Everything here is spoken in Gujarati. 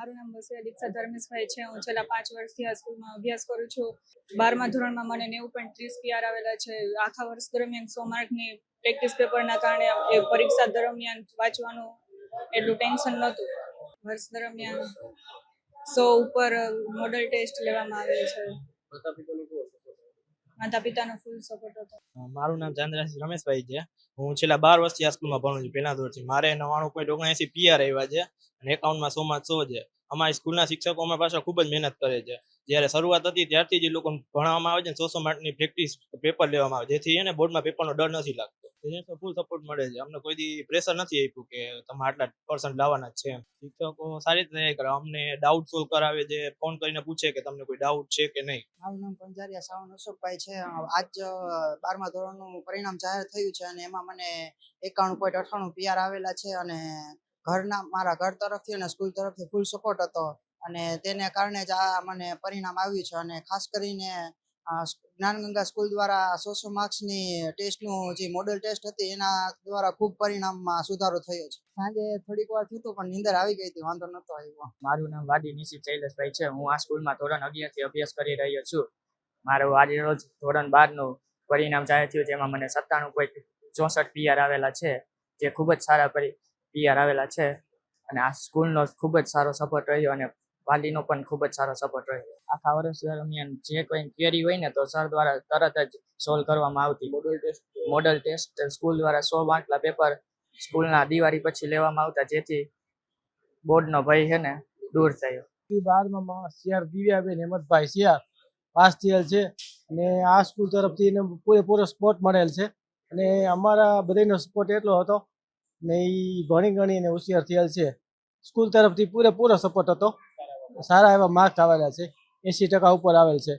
મારું નામ વસુયા દીક્ષા ધર્મેશભાઈ છે. હું છેલ્લા 5 વર્ષથી આ સ્કૂલમાં અભ્યાસ કરું છું. 12મા ધોરણમાં મને 90.30 PR આવેલા છે. આખા વર્ષ દરમિયાન 100 માર્કની પ્રેક્ટિસ પેપરના કારણે એ પરીક્ષા દરમિયાન વાંચવાનું એટલું ટેન્શન નહોતું. વર્ષ દરમિયાન 100 ઉપર મોડલ ટેસ્ટ લેવામાં આવેલ છે. માતા પિતાનો ફૂલ સપોર્ટ હતો. મારું નામ ચાંદ્રાસી રમેશભાઈ છે. હું છેલ્લા 12 વર્ષથી આ સ્કૂલમાં ભણું છું. પહેલા ધોરણથી મારે 99.79 PR આવ્યા છે અને એકાઉન્ટમાં 100 છે. અમારી સ્કૂલના શિક્ષકો અમારી પાસે ખૂબ જ મહેનત કરે છે. જ્યારે શરૂઆત હતી ત્યારથી જ એ લોકોને ભણાવવામાં આવે છે, 100 માર્કની પ્રેક્ટિસ પેપર લેવામાં આવે, જેથી એને બોર્ડમાં પેપરનો ડર નથી લાગતો. પેરેન્ટ્સનો ફૂલ સપોર્ટ મળે છે. અમને કોઈ દી પ્રેશર નથી આપ્યું કે તમે આટલા % લાવવાના જ છે. શિક્ષકો સારી રીતે તૈયારી કરે, અમને ડાઉટ સોલ્વ કરાવે છે, ફોન કરીને પૂછે કે તમને કોઈ ડાઉટ છે કે નહીં. મારું નામ પંજારિયા સાવન અશોકભાઈ છે. આજ 12મા ધોરણનું પરિણામ જાહેર થયું છે અને એમાં મને 91.98 PR આવેલા છે અને મારા ઘર તરફથી અને સ્કૂલ તરફથી ફૂલ સપોર્ટ હતો અને તેને કારણે જ આ મને પરિણામ આવ્યું છે. અને ખાસ કરીને જ્ઞાનગંગા સ્કૂલ દ્વારા 100 માર્ક્સની ટેસ્ટનું જે મોડલ ટેસ્ટ હતી એના દ્વારા ખૂબ પરિણામમાં સુધારો થયો છે. સાંજે થોડીક વાર થયું પણ નીંદર આવી ગઈ હતી, વાંધો નહોતો આવ્યો. મારું નામ વાડી નિશિત શૈલેષભાઈ છે. હું આ સ્કૂલમાં ધોરણ 11 થી અભ્યાસ કરી રહ્યો છું. મારું આજે રોજ ધોરણ 12 નું પરિણામ જાહેર થયું, જેમાં મને 97.64 PR આવેલા છે, જે ખૂબ જ સારા PR આવેલા છે. અને આ સ્કૂલનો ખૂબ જ સારો સપોર્ટ રહ્યો અને વાલીનો પણ ખૂબ જ સારો સપોર્ટ રહ્યો. આખા વર્ષ દરમિયાન જે કોઈ ક્વેરી હોય ને તો સર દ્વારા તરત જ સોલ્વ કરવામાં આવતી. મોડલ ટેસ્ટ સ્કૂલ દ્વારા 100 માર્કના પેપર સ્કૂલના દિવાળી પછી લેવામાં આવતા, જેથી બોર્ડનો ભય છે ને દૂર થયો. 12માં CR દિવ્યાબેન હેમંતભાઈ CR પાસ થયેલ છે અને આ સ્કૂલ તરફથી એને પૂરેપૂરો સપોર્ટ મળેલ છે અને અમારા બધાનો સપોર્ટ એટલો હતો ને એ ભણી ગણીને હોશિયાર થયેલ છે. સ્કૂલ તરફથી પૂરેપૂરો સપોર્ટ હતો. સારા એવા માર્ક્સ આવેલા છે, 80% ઉપર આવેલ છે.